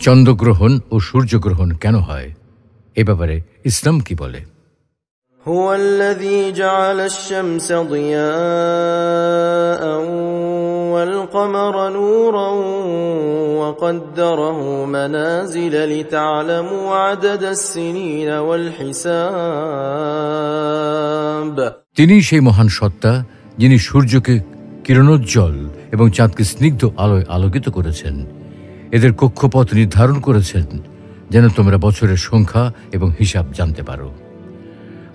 চন্দ্রগ্রহণ ও সূর্যগ্রহণ কেন হয় এ ব্যাপারে ইসলাম কি বলে? هو الذي جعل الشمس ضياء والقمر نورا وقدره منازل لتعلموا عدد السنين والحساب। তিনি সেই মহান সত্তা যিনি সূর্যকে কিরণোজ্জ্বল এবং চাঁদকে স্নিগ্ধ আলোয় আলোকিত করেছেন। এদের কক্ষপথ নির্ধারণ করেছেন যেন তোমরা বছরের সংখ্যা এবং হিসাব জানতে পারো।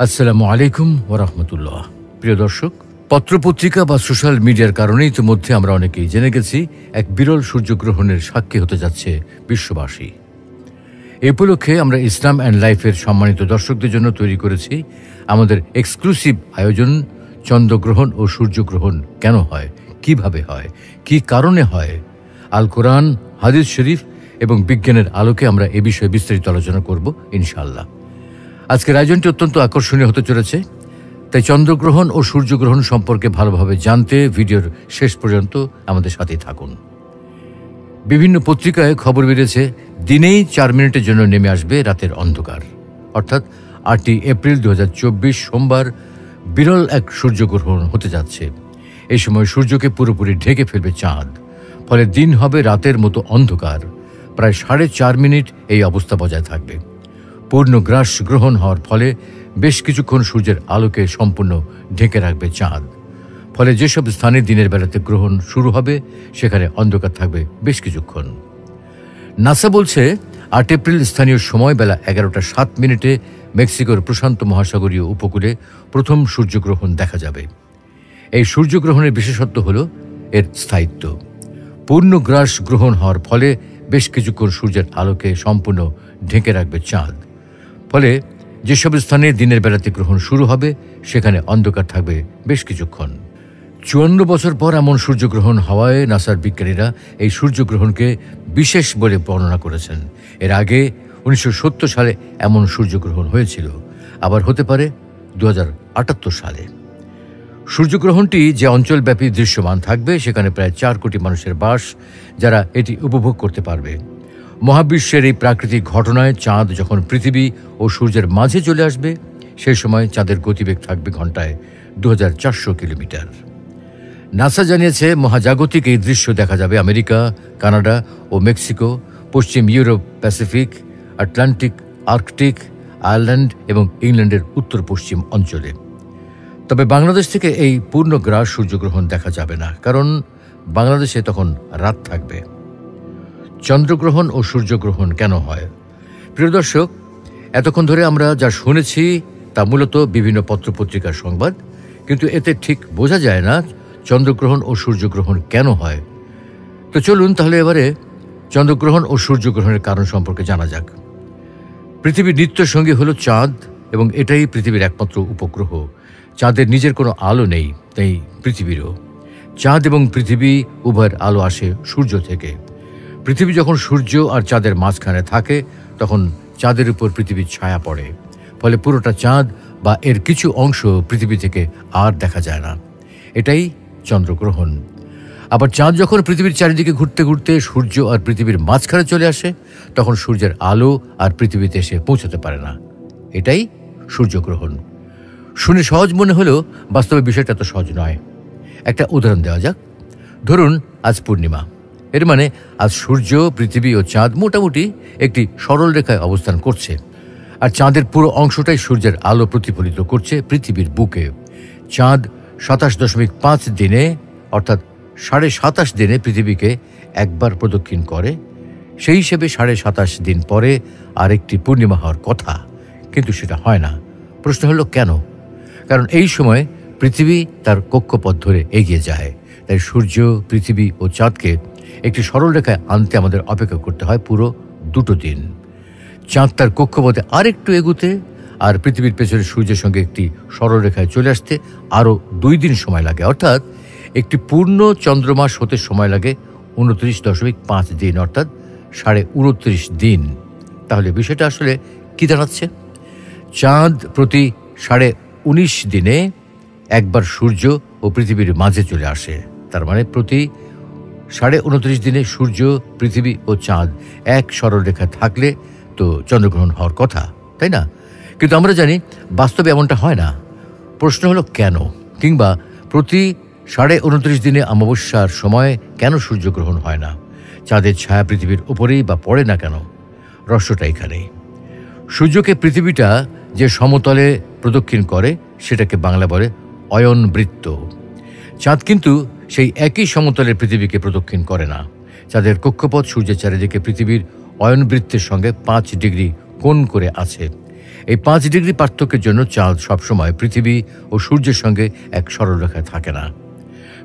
আসসালামু আলাইকুম ওয়া রাহমাতুল্লাহ। প্রিয় দর্শক, পত্রপত্রিকা বা সোশ্যাল মিডিয়ার কারণেই ইতিমধ্যে আমরা অনেকেই জেনে গেছি এক বিরল সূর্যগ্রহণের সাক্ষী হতে যাচ্ছে বিশ্ববাসী। এ উপলক্ষে আমরা ইসলাম অ্যান্ড লাইফের সম্মানিত দর্শকদের জন্য তৈরি করেছি আমাদের এক্সক্লুসিভ আয়োজন চন্দ্রগ্রহণ ও সূর্যগ্রহণ কেন হয়, কিভাবে হয়, কি কারণে হয়। আল কোরআন, হাদিস শরীফ এবং বিজ্ঞানের আলোকে আমরা এ বিষয়ে বিস্তারিত আলোচনা করব ইনশাআল্লাহ। আজকের আয়োজনটি অত্যন্ত আকর্ষণীয় হতে চলেছে, তাই চন্দ্রগ্রহণ ও সূর্যগ্রহণ সম্পর্কে ভালোভাবে জানতে ভিডিওর শেষ পর্যন্ত আমাদের সাথেই থাকুন। বিভিন্ন পত্রিকায় খবর বেরিয়েছে দিনেই 4 মিনিটের জন্য নেমে আসবে রাতের অন্ধকার, অর্থাৎ 8 এপ্রিল 2024 সোমবার বিরল এক সূর্যগ্রহণ হতে যাচ্ছে। এই সময় সূর্যকে পুরোপুরি ঢেকে ফেলবে চাঁদ, ফলে দিন হবে রাতের মতো অন্ধকার। প্রায় 4.5 মিনিট এই অবস্থা বজায় থাকবে। পূর্ণগ্রাস গ্রহণ হওয়ার ফলে বেশ কিছুক্ষণ সূর্যের আলোকে সম্পূর্ণ ঢেকে রাখবে চাঁদ। ফলে যেসব স্থানে দিনের বেলাতে গ্রহণ শুরু হবে সেখানে অন্ধকার থাকবে বেশ কিছুক্ষণ। নাসা বলছে 8 এপ্রিল স্থানীয় সময় বেলা 11:07 মেক্সিকোর প্রশান্ত মহাসাগরীয় উপকূলে প্রথম সূর্যগ্রহণ দেখা যাবে। এই সূর্যগ্রহণের বিশেষত্ব হল এর স্থায়িত্ব। পূর্ণগ্রাস গ্রহণ হওয়ার ফলে বেশ কিছুক্ষণ সূর্যের আলোকে সম্পূর্ণ ঢেকে রাখবে চাঁদ। ফলে যেসব স্থানে দিনের বেলাতে গ্রহণ শুরু হবে সেখানে অন্ধকার থাকবে বেশ কিছুক্ষণ। 54 বছর পর এমন সূর্যগ্রহণ হওয়ায় নাসার বিজ্ঞানীরা এই সূর্যগ্রহণকে বিশেষ বলে বর্ণনা করেছেন। এর আগে 1970 সালে এমন সূর্যগ্রহণ হয়েছিল, আবার হতে পারে 2078 সালে। সূর্যগ্রহণটি যে অঞ্চলব্যাপী দৃশ্যমান থাকবে সেখানে প্রায় 4 কোটি মানুষের বাস, যারা এটি উপভোগ করতে পারবে। মহাবিশ্বের এই প্রাকৃতিক ঘটনায় চাঁদ যখন পৃথিবী ও সূর্যের মাঝে চলে আসবে সেই সময় চাঁদের গতিবেগ থাকবে ঘন্টায় 2400 কিলোমিটার। নাসা জানিয়েছে মহাজাগতিক এই দৃশ্য দেখা যাবে আমেরিকা, কানাডা ও মেক্সিকো, পশ্চিম Europe, Pacific, Atlantic, Arctic, Ireland এবং ইংল্যান্ডের উত্তর পশ্চিম অঞ্চলে। তবে বাংলাদেশ থেকে এই পূর্ণগ্রাস সূর্যগ্রহণ দেখা যাবে না, কারণ বাংলাদেশে তখন রাত থাকবে। চন্দ্রগ্রহণ ও সূর্যগ্রহণ কেন হয়? প্রিয় দর্শক, এতক্ষণ ধরে আমরা যা শুনেছি তা মূলত বিভিন্ন পত্রপত্রিকার সংবাদ, কিন্তু এতে ঠিক বোঝা যায় না চন্দ্রগ্রহণ ও সূর্যগ্রহণ কেন হয়। তো চলুন তাহলে এবারে চন্দ্রগ্রহণ ও সূর্যগ্রহণের কারণ সম্পর্কে জানা যাক। পৃথিবীর নিত্য সঙ্গী হলো চাঁদ এবং এটাই পৃথিবীর একমাত্র উপগ্রহ। চাঁদের নিজের কোনো আলো নেই, তাই পৃথিবীরও। চাঁদ এবং পৃথিবী উভয়ের আলো আসে সূর্য থেকে। পৃথিবী যখন সূর্য আর চাঁদের মাঝখানে থাকে তখন চাঁদের উপর পৃথিবীর ছায়া পড়ে, ফলে পুরোটা চাঁদ বা এর কিছু অংশ পৃথিবী থেকে আর দেখা যায় না। এটাই চন্দ্রগ্রহণ। আবার চাঁদ যখন পৃথিবীর চারিদিকে ঘুরতে ঘুরতে সূর্য আর পৃথিবীর মাঝখানে চলে আসে তখন সূর্যের আলো আর পৃথিবীতে এসে পৌঁছতে পারে না। এটাই সূর্যগ্রহণ। শুনে সহজ মনে হলেও বাস্তবে বিষয়টা তো সহজ নয়। একটা উদাহরণ দেওয়া যাক। ধরুন আজ পূর্ণিমা, এর মানে আজ সূর্য, পৃথিবী ও চাঁদ মোটামুটি একটি সরল রেখায় অবস্থান করছে, আর চাঁদের পুরো অংশটাই সূর্যের আলো প্রতিফলিত করছে পৃথিবীর বুকে। চাঁদ 27.5 দিনে অর্থাৎ 27.5 দিনে পৃথিবীকে একবার প্রদক্ষিণ করে। সেই হিসেবে 27.5 দিন পরে আরেকটি পূর্ণিমা হওয়ার কথা, কিন্তু সেটা হয় না। প্রশ্ন হলো কেন? কারণ এই সময় পৃথিবী তার কক্ষপথ ধরে এগিয়ে যায়, তাই সূর্য, পৃথিবী ও চাঁদকে একটি সরল রেখায় আনতে আমাদের অপেক্ষা করতে হয় পুরো 2 দিন। চাঁদ তার কক্ষপথে আরেকটু এগুতে আর পৃথিবীর পেছনে সূর্যের সঙ্গে একটি সরল রেখায় চলে আসতে আরও 2 দিন সময় লাগে, অর্থাৎ একটি পূর্ণ চন্দ্রমাস হতে সময় লাগে 29.5 দিন, অর্থাৎ 29.5 দিন। তাহলে বিষয়টা আসলে কি দাঁড়াচ্ছে? চাঁদ প্রতি 19.5 দিনে একবার সূর্য ও পৃথিবীর মাঝে চলে আসে, তার মানে প্রতি 29.5 দিনে সূর্য, পৃথিবী ও চাঁদ এক সরলরেখায় থাকলে তো চন্দ্রগ্রহণ হওয়ার কথা, তাই না? কিন্তু আমরা জানি বাস্তবে এমনটা হয় না। প্রশ্ন হলো কেন, কিংবা প্রতি 29.5 দিনে অমাবস্যার সময় কেন সূর্যগ্রহণ হয় না? চাঁদের ছায়া পৃথিবীর উপরেই বা পড়ে না কেন? রহস্যটা এখানেই। সূর্যকে পৃথিবীটা যে সমতলে প্রদক্ষিণ করে সেটাকে বাংলা বলে অয়নবৃত্ত। চাঁদ কিন্তু সেই একই সমতলে পৃথিবীকে প্রদক্ষিণ করে না। চাঁদের কক্ষপথ সূর্যের চারিদিকে পৃথিবীর অয়নবৃত্তের সঙ্গে 5 ডিগ্রি কোণ করে আছে। এই 5 ডিগ্রি পার্থক্যের জন্য চাঁদ সবসময় পৃথিবী ও সূর্যের সঙ্গে এক সরলরেখায় থাকে না।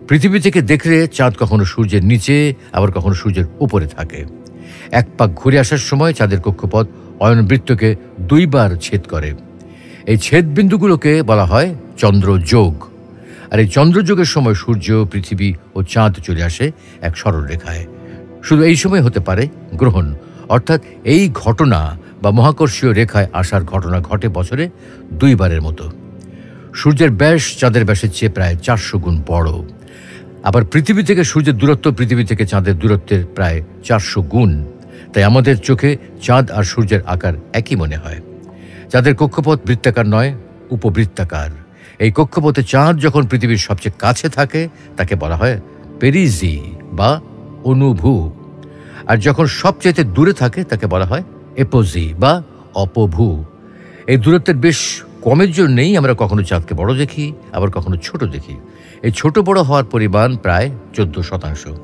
পৃথিবী থেকে দেখলে চাঁদ কখনো সূর্যের নিচে, আবার কখনো সূর্যের উপরে থাকে। এক পাক ঘুরে আসার সময় চাঁদের কক্ষপথ অয়নবৃত্তকে 2 বার ছেদ করে। এই ছেদবিন্দুগুলোকে বলা হয় চন্দ্রযোগ। আর এই চন্দ্রযোগের সময় সূর্য, পৃথিবী ও চাঁদ চলে আসে এক সরল রেখায়। শুধু এই সময় হতে পারে গ্রহণ, অর্থাৎ এই ঘটনা বা মহাকর্ষীয় রেখায় আসার ঘটনা ঘটে বছরে 2 বারের মতো। সূর্যের ব্যাস চাঁদের ব্যাসের চেয়ে প্রায় 400 গুণ বড়। আবার পৃথিবী থেকে সূর্যের দূরত্ব পৃথিবী থেকে চাঁদের দূরত্বের প্রায় 400 গুণ। তাই আমাদের চোখে চাঁদ আর সূর্যের আকার একই মনে হয়। চাঁদের কক্ষপথ বৃত্তাকার নয়, উপবৃত্তাকার। এই কক্ষপথে চাঁদ যখন পৃথিবীর সবচেয়ে কাছে থাকে তাকে বলা হয় পেরিজি বা অনুভু, আর যখন সবচেয়ে দূরে থাকে তাকে বলা হয় এপোজি বা অপভু। এই দূরত্বের বেশ কমের জন্যেই আমরা কখনো চাঁদকে বড় দেখি, আবার কখনো ছোট দেখি। এই ছোট বড় হওয়ার পরিমাণ প্রায় 14%।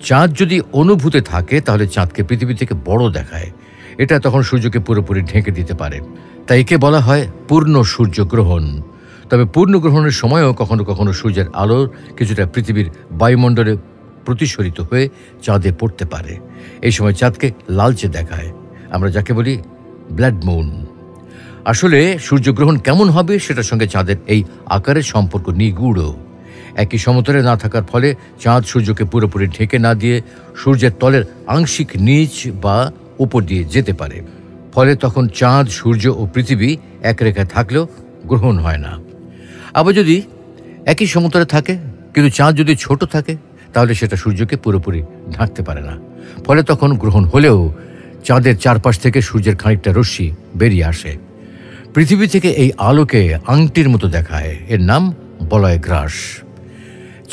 চাঁদ যদি অনুভূতে থাকে তাহলে চাঁদকে পৃথিবী থেকে বড় দেখায়। এটা তখন সূর্যকে পুরোপুরি ঢেকে দিতে পারে। তাই একে বলা হয় পূর্ণ সূর্যগ্রহণ। তবে পূর্ণ গ্রহণের সময়ও কখনো কখনো সূর্যের আলোর কিছুটা পৃথিবীর বায়ুমণ্ডলে প্রতিসরিত হয়ে চাঁদে পড়তে পারে। এই সময় চাঁদকে লালচে দেখায়, আমরা যাকে বলি ব্লাড মুন। আসলে সূর্যগ্রহণ কেমন হবে সেটার সঙ্গে চাঁদের এই আকারের সম্পর্ক নিগুড়। একই সমতলে না থাকার ফলে চাঁদ সূর্যকে পুরোপুরি ঢেকে না দিয়ে সূর্যের তলের আংশিক নিচ বা উপর দিয়ে যেতে পারে। ফলে তখন চাঁদ, সূর্য ও পৃথিবী এক রেখায় থাকলেও গ্রহণ হয় না। আবার যদি একই সমতলে থাকে কিন্তু চাঁদ যদি ছোট থাকে তাহলে সেটা সূর্যকে পুরোপুরি ঢাকতে পারে না। ফলে তখন গ্রহণ হলেও চাঁদের চারপাশ থেকে সূর্যের খানিকটা রশ্মি বেরিয়ে আসে। পৃথিবী থেকে এই আলোকে আংটির মতো দেখায়। এর নাম বলয় গ্রাস।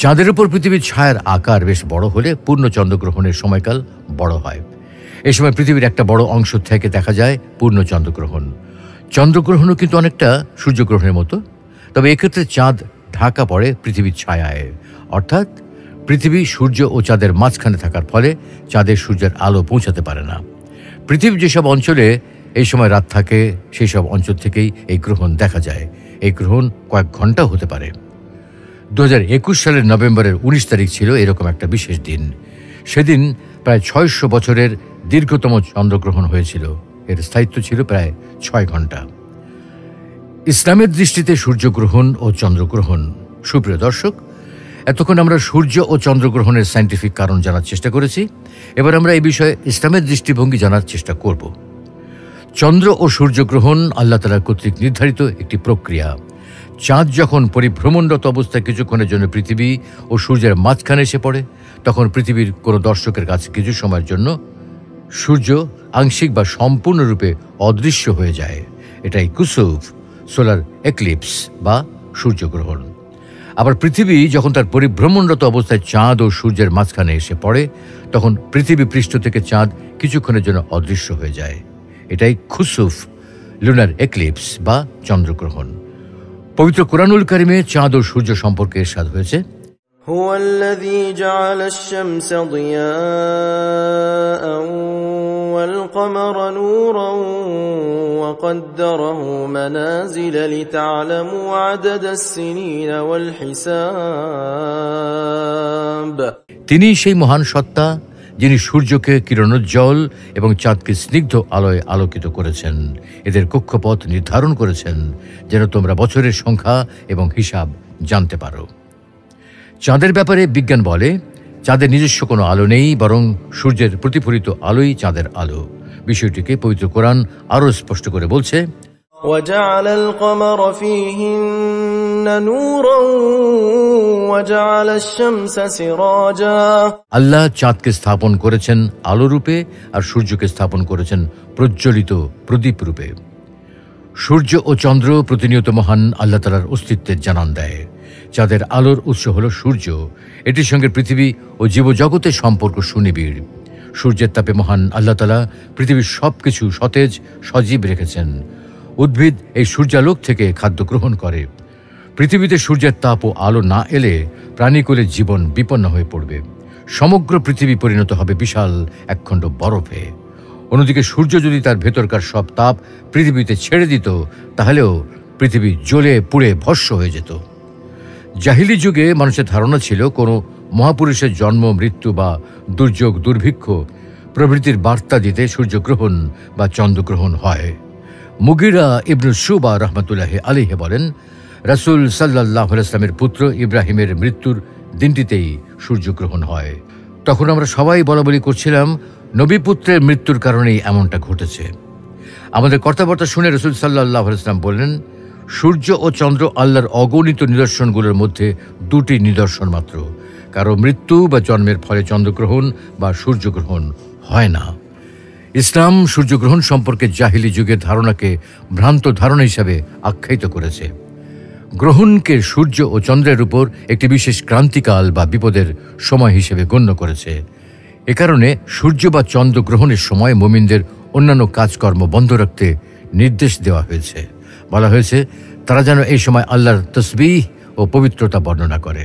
চাঁদের উপর পৃথিবীর ছায়ার আকার বেশ বড় হলে পূর্ণ চন্দ্রগ্রহণের সময়কাল বড় হয়। এই সময় পৃথিবীর একটা বড় অংশ থেকে দেখা যায় পূর্ণ চন্দ্রগ্রহণ। চন্দ্রগ্রহণও কিন্তু অনেকটা সূর্যগ্রহণের মতো, তবে এক্ষেত্রে চাঁদ ঢাকা পড়ে পৃথিবীর ছায়ায়। অর্থাৎ পৃথিবী সূর্য ও চাঁদের মাঝখানে থাকার ফলে চাঁদের সূর্যের আলো পৌঁছাতে পারে না। পৃথিবীর যেসব অঞ্চলে এই সময় রাত থাকে সেই সব অঞ্চল থেকেই এই গ্রহণ দেখা যায়। এই গ্রহণ কয়েক ঘন্টাও হতে পারে। 2021 সালের নভেম্বরের 19 তারিখ ছিল এরকম একটা বিশেষ দিন। সেদিন প্রায় 600 বছরের দীর্ঘতম চন্দ্রগ্রহণ হয়েছিল। এর স্থায়িত্ব ছিল প্রায় 6 ঘন্টা। ইসলামের দৃষ্টিতে সূর্যগ্রহণ ও চন্দ্রগ্রহণ। সুপ্রিয় দর্শক, এতক্ষণ আমরা সূর্য ও চন্দ্রগ্রহণের সায়েন্টিফিক কারণ জানার চেষ্টা করেছি। এবার আমরা এই বিষয়ে ইসলামের দৃষ্টিভঙ্গি জানার চেষ্টা করব। চন্দ্র ও সূর্যগ্রহণ আল্লাহ তাআলা কর্তৃক নির্ধারিত একটি প্রক্রিয়া। চাঁদ যখন পরিভ্রমণরত অবস্থায় কিছুক্ষণের জন্য পৃথিবী ও সূর্যের মাঝখানে এসে পড়ে, তখন পৃথিবীর কোনো দর্শকের কাছে কিছু সময়ের জন্য সূর্য আংশিক বা সম্পূর্ণরূপে অদৃশ্য হয়ে যায়। এটাই কুসুফ, সোলার এক্লিপস বা সূর্যগ্রহণ। আবার পৃথিবী যখন তার পরিভ্রমণরত অবস্থায় চাঁদ ও সূর্যের মাঝখানে এসে পড়ে, তখন পৃথিবী পৃষ্ঠ থেকে চাঁদ কিছুক্ষণের জন্য অদৃশ্য হয়ে যায়। এটাই খুসুফ, লুনার এক্লিপস বা চন্দ্রগ্রহণ। পবিত্র কুরআনুল কারিমে চাঁদ ও সূর্য সম্পর্কে ইরশাদ হয়েছে, هو الذي جعل الشمس ضياء والقمر نورا وقدره منازل لتعلموا عدد السنين والحساب। তিনি সেই মহান সত্তা যিনি সূর্যকে কিরণোজ্জ্বল এবং চাঁদকে স্নিগ্ধ আলোয় আলোকিত করেছেন। এদের কক্ষপথ নির্ধারণ করেছেন যেন তোমরা বছরের সংখ্যা এবং হিসাব জানতে পারো। চাঁদের ব্যাপারে বিজ্ঞান বলে চাঁদের নিজস্ব কোনো আলো নেই, বরং সূর্যের প্রতিফলিত আলোই চাঁদের আলো। বিষয়টিকে পবিত্র কোরআন আরও স্পষ্ট করে বলছে, وجعل القمر فيهن نورا وجعل الشمس سراجا আল্লাহ চাঁদকে স্থাপন করেছেন আলো রূপে আর সূর্যকে স্থাপন করেছেন প্রজ্বলিত প্রদীপ রূপে। সূর্য ও চন্দ্র প্রতিনিয়ত মহান আল্লাহ তাআলার অস্তিত্বের জানান দেয়। চাঁদের আলোর উৎস হল সূর্য, এটির সঙ্গে পৃথিবী ও জীবজগতের সম্পর্ক সুনিবিড়। সূর্যের তাপে মহান আল্লাহ তাআলা পৃথিবীর সবকিছু সতেজ সজীব রেখেছেন। উদ্ভিদ এই সূর্যালোক থেকে খাদ্য গ্রহণ করে। পৃথিবীতে সূর্যের তাপ ও আলো না এলে প্রাণীকুলের জীবন বিপন্ন হয়ে পড়বে। সমগ্র পৃথিবী পরিণত হবে বিশাল একখণ্ড বরফে। অন্যদিকে সূর্য যদি তার ভেতরকার সব তাপ পৃথিবীতে ছেড়ে দিত, তাহলেও পৃথিবী জ্বলে পুড়ে ভস্ম হয়ে যেত। জাহিলি যুগে মানুষের ধারণা ছিল কোনো মহাপুরুষের জন্ম, মৃত্যু বা দুর্যোগ, দুর্ভিক্ষ প্রভৃতির বার্তা দিতে সূর্যগ্রহণ বা চন্দ্রগ্রহণ হয়। মুগিরা ইবনু শুবা রহমতুল্লাহ আলাইহি বলেন, রাসূল সাল্লাল্লাহু আলাইহি ওয়াসাল্লামের পুত্র ইব্রাহিমের মৃত্যুর দিনটিতেই সূর্যগ্রহণ হয়। তখন আমরা সবাই বলাবলি করছিলাম, নবী পুত্রের মৃত্যুর কারণেই এমনটা ঘটেছে। আমাদের কথাবার্তা শুনে রাসূল সাল্লাল্লাহু আলাইহি ওয়াসাল্লাম বললেন, সূর্য ও চন্দ্র আল্লাহর অগণিত নিদর্শনগুলোর মধ্যে দুটি নিদর্শন মাত্র। কারো মৃত্যু বা জন্মের ফলে চন্দ্রগ্রহণ বা সূর্যগ্রহণ হয় না। ইসলাম সূর্যগ্রহণ সম্পর্কে জাহিলি যুগের ধারণাকে ভ্রান্ত ধারণা হিসাবে আখ্যায়িত করেছে। গ্রহণকে সূর্য ও চন্দ্রের উপর একটি বিশেষ ক্রান্তিকাল বা বিপদের সময় হিসেবে গণ্য করেছে। এ কারণে সূর্য বা চন্দ্র গ্রহণের সময় মুমিনদের অন্যান্য কাজকর্ম বন্ধ রাখতে নির্দেশ দেওয়া হয়েছে। বলা হয়েছে তারা যেন এই সময় আল্লাহর তসবিহ ও পবিত্রতা বর্ণনা করে,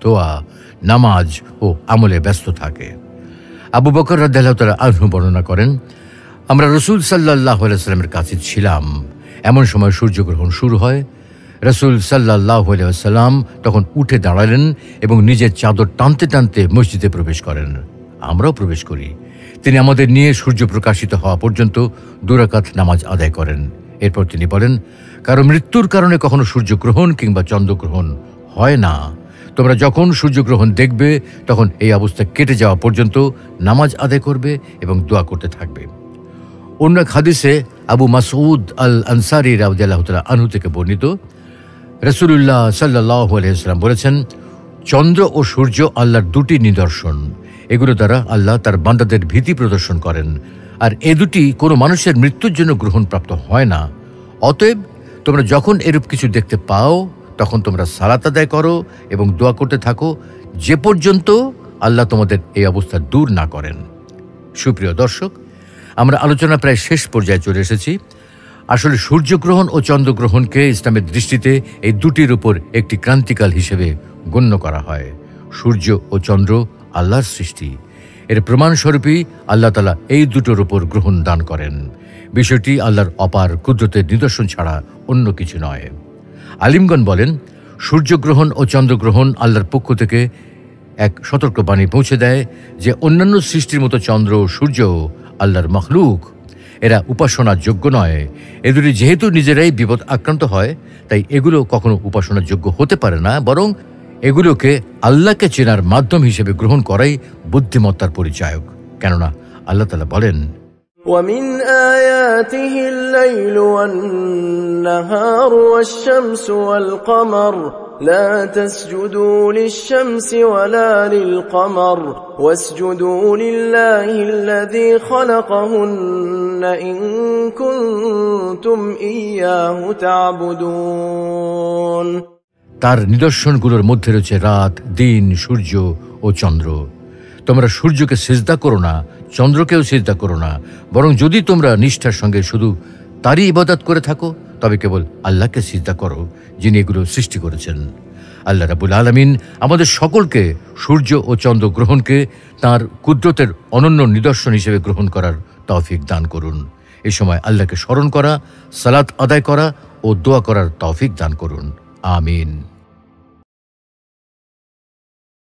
দোয়া, নামাজ ও আমলে ব্যস্ত থাকে। আবু বকর রাদিয়াল্লাহু তাআলা আনহু বর্ণনা করেন, আমরা রাসূল সাল্লাল্লাহু আলাইহি ওয়াসাল্লামের কাছে ছিলাম, এমন সময় সূর্যগ্রহণ শুরু হয়। রাসূল সাল্লাল্লাহু আলাইহি ওয়াসাল্লাম তখন উঠে দাঁড়ালেন এবং নিজের চাদর টানতে টানতে মসজিদে প্রবেশ করেন। আমরাও প্রবেশ করি। তিনি আমাদের নিয়ে সূর্য প্রকাশিত হওয়া পর্যন্ত 2 রাকাত নামাজ আদায় করেন। এরপর তিনি বলেন, কারো মৃত্যুর কারণে কখনো সূর্যগ্রহণ কিংবা চন্দ্রগ্রহণ হয় না। তোমরা যখন সূর্যগ্রহণ দেখবে তখন এই অবস্থা কেটে যাওয়া পর্যন্ত নামাজ আদায় করবে এবং দোয়া করতে থাকবে। অন্য এক হাদিসে আবু মাসউদ আল আনসারী রাদিয়াল্লাহু তাআলা আনহু থেকে বর্ণিত, রাসূলুল্লাহ সাল্লাল্লাহু আলাইহি ওয়াসাল্লাম বলেছেন, চন্দ্র ও সূর্য আল্লাহর দুটি নিদর্শন। এগুলো দ্বারা আল্লাহ তার বান্দাদের ভীতি প্রদর্শন করেন, আর এ দুটি কোনো মানুষের মৃত্যুর জন্য গ্রহণপ্রাপ্ত হয় না। অতএব তোমরা যখন এরূপ কিছু দেখতে পাও তখন তোমরা সালাত আদায় করো এবং দোয়া করতে থাকো, যে পর্যন্ত আল্লাহ তোমাদের এই অবস্থা দূর না করেন। সুপ্রিয় দর্শক, আমরা আলোচনা প্রায় শেষ পর্যায়ে চলে এসেছি। আসলে সূর্যগ্রহণ ও চন্দ্রগ্রহণকে ইসলামের দৃষ্টিতে এই দুটির উপর একটি ক্রান্তিকাল হিসেবে গণ্য করা হয়। সূর্য ও চন্দ্র আল্লাহর সৃষ্টি। এর প্রমাণস্বরূপই আল্লাহ তাআলা এই দুটোর উপর গ্রহণ দান করেন। বিষয়টি আল্লাহর অপার কুদরতের নিদর্শন ছাড়া অন্য কিছু নয়। আলিমগণ বলেন, সূর্যগ্রহণ ও চন্দ্রগ্রহণ আল্লাহর পক্ষ থেকে এক সতর্কবাণী পৌঁছে দেয় যে অন্যান্য সৃষ্টির মতো চন্দ্র ও সূর্য আল্লাহর মখলুক, এরা উপাসনার যোগ্য নয়। এ দুটি যেহেতু নিজেরাই বিপদ আক্রান্ত হয়, তাই এগুলো কখনো উপাসনার যোগ্য হতে পারে না, বরং এগুলোকে আল্লাহকে চেনার মাধ্যম হিসেবে গ্রহণ করাই বুদ্ধিমত্তার পরিচায়ক। কেননা আল্লাহ তাআলা বলেন, ومن آياته الليل والنهار والشمس والقمر لا تسجدوا للشمس ولا للقمر واسجدوا لله الذي خلقهن إن كنتم إياه تعبدون। তার নিদর্শনগুলোর মধ্যে রয়েছে রাত, দিন, সূর্য ও চন্দ্র। তোমরা সূর্যকে সিজদা করো না, চন্দ্রকেও সিজদা করো না, বরং যদি তোমরা নিষ্ঠার সঙ্গে শুধু তারই ইবাদত করে থাকো তবে কেবল আল্লাহকে সিজদা করো, যিনি এগুলো সৃষ্টি করেছেন। আল্লাহ রাব্বুল আলামিন আমাদের সকলকে সূর্য ও চন্দ্র গ্রহণকে তাঁর কুদরতের অনন্য নিদর্শন হিসেবে গ্রহণ করার তৌফিক দান করুন। এই সময় আল্লাহকে স্মরণ করা, সালাত আদায় করা ও দোয়া করার তৌফিক দান করুন। আমিন।